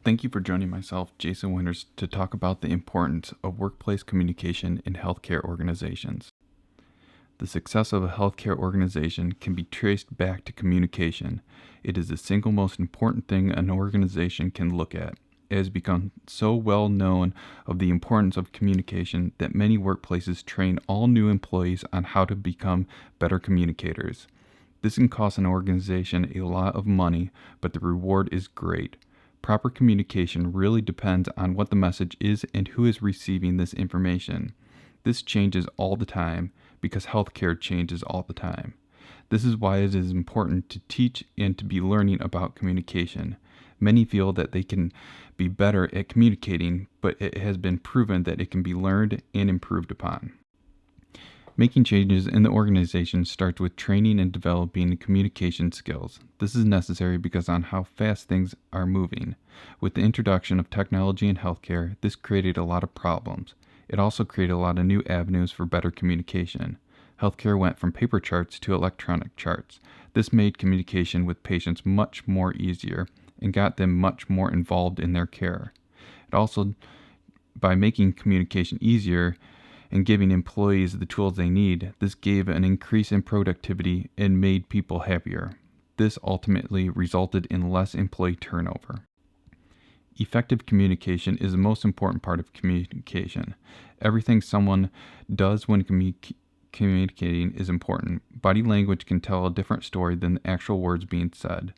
Thank you for joining myself, Jason Winters, to talk about the importance of workplace communication in healthcare organizations. The success of a healthcare organization can be traced back to communication. It is the single most important thing an organization can look at. It has become so well known of the importance of communication that many workplaces train all new employees on how to become better communicators. This can cost an organization a lot of money, but the reward is great. Proper communication really depends on what the message is and who is receiving this information. This changes all the time because healthcare changes all the time. This is why it is important to teach and to be learning about communication. Many feel that they can be better at communicating, but it has been proven that it can be learned and improved upon. Making changes in the organization starts with training and developing communication skills. This is necessary because on how fast things are moving. With the introduction of technology in healthcare, this created a lot of problems. It also created a lot of new avenues for better communication. Healthcare went from paper charts to electronic charts. This made communication with patients much more easier and got them much more involved in their care. It also, by making communication easier, and giving employees the tools they need, this gave an increase in productivity and made people happier. This ultimately resulted in less employee turnover. Effective communication is the most important part of communication. Everything someone does when communicating is important. Body language can tell a different story than the actual words being said.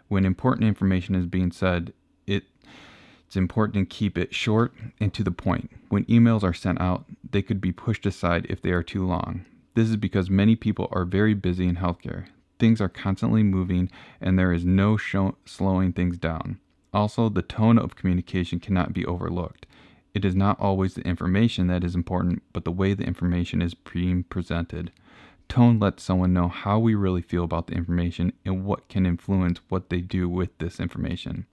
When important information is being said, it's important to keep it short and to the point. When emails are sent out, they could be pushed aside if they are too long. This is because many people are very busy in healthcare. Things are constantly moving and there is no slowing things down. Also, the tone of communication cannot be overlooked. It is not always the information that is important, but the way the information is being presented. Tone lets someone know how we really feel about the information and what can influence what they do with this information.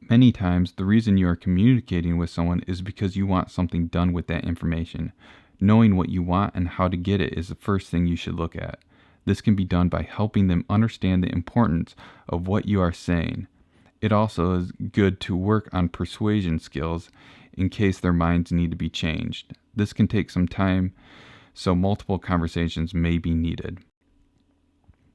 Many times, the reason you are communicating with someone is because you want something done with that information. Knowing what you want and how to get it is the first thing you should look at. This can be done by helping them understand the importance of what you are saying. It also is good to work on persuasion skills in case their minds need to be changed. This can take some time, so multiple conversations may be needed.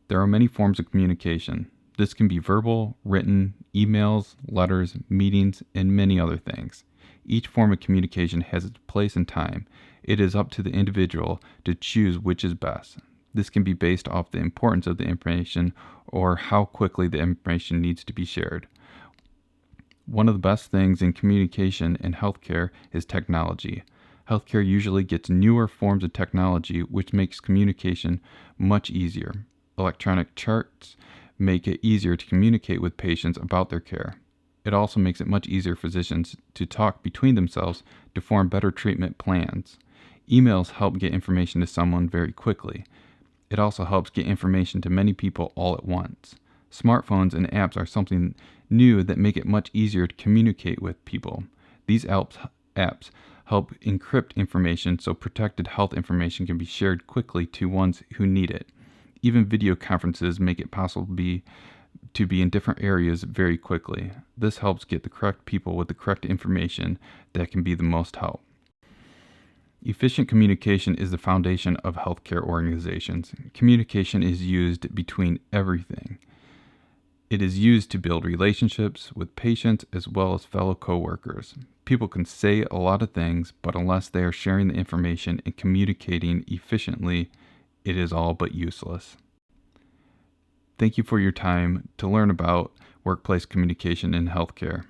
There are many forms of communication. This can be verbal, written, emails, letters, meetings, and many other things. Each form of communication has its place and time. It is up to the individual to choose which is best. This can be based off the importance of the information or how quickly the information needs to be shared. One of the best things in communication in healthcare is technology. Healthcare usually gets newer forms of technology, which makes communication much easier. Electronic charts make it easier to communicate with patients about their care. It also makes it much easier for physicians to talk between themselves to form better treatment plans. Emails help get information to someone very quickly. It also helps get information to many people all at once. Smartphones and apps are something new that make it much easier to communicate with people. These apps help encrypt information so protected health information can be shared quickly to ones who need it. Even video conferences make it possible to be in different areas very quickly. This helps get the correct people with the correct information that can be the most help. Efficient communication is the foundation of healthcare organizations. Communication is used between everything. It is used to build relationships with patients as well as fellow coworkers. People can say a lot of things, but unless they are sharing the information and communicating efficiently, it is all but useless. Thank you for your time to learn about workplace communication in healthcare.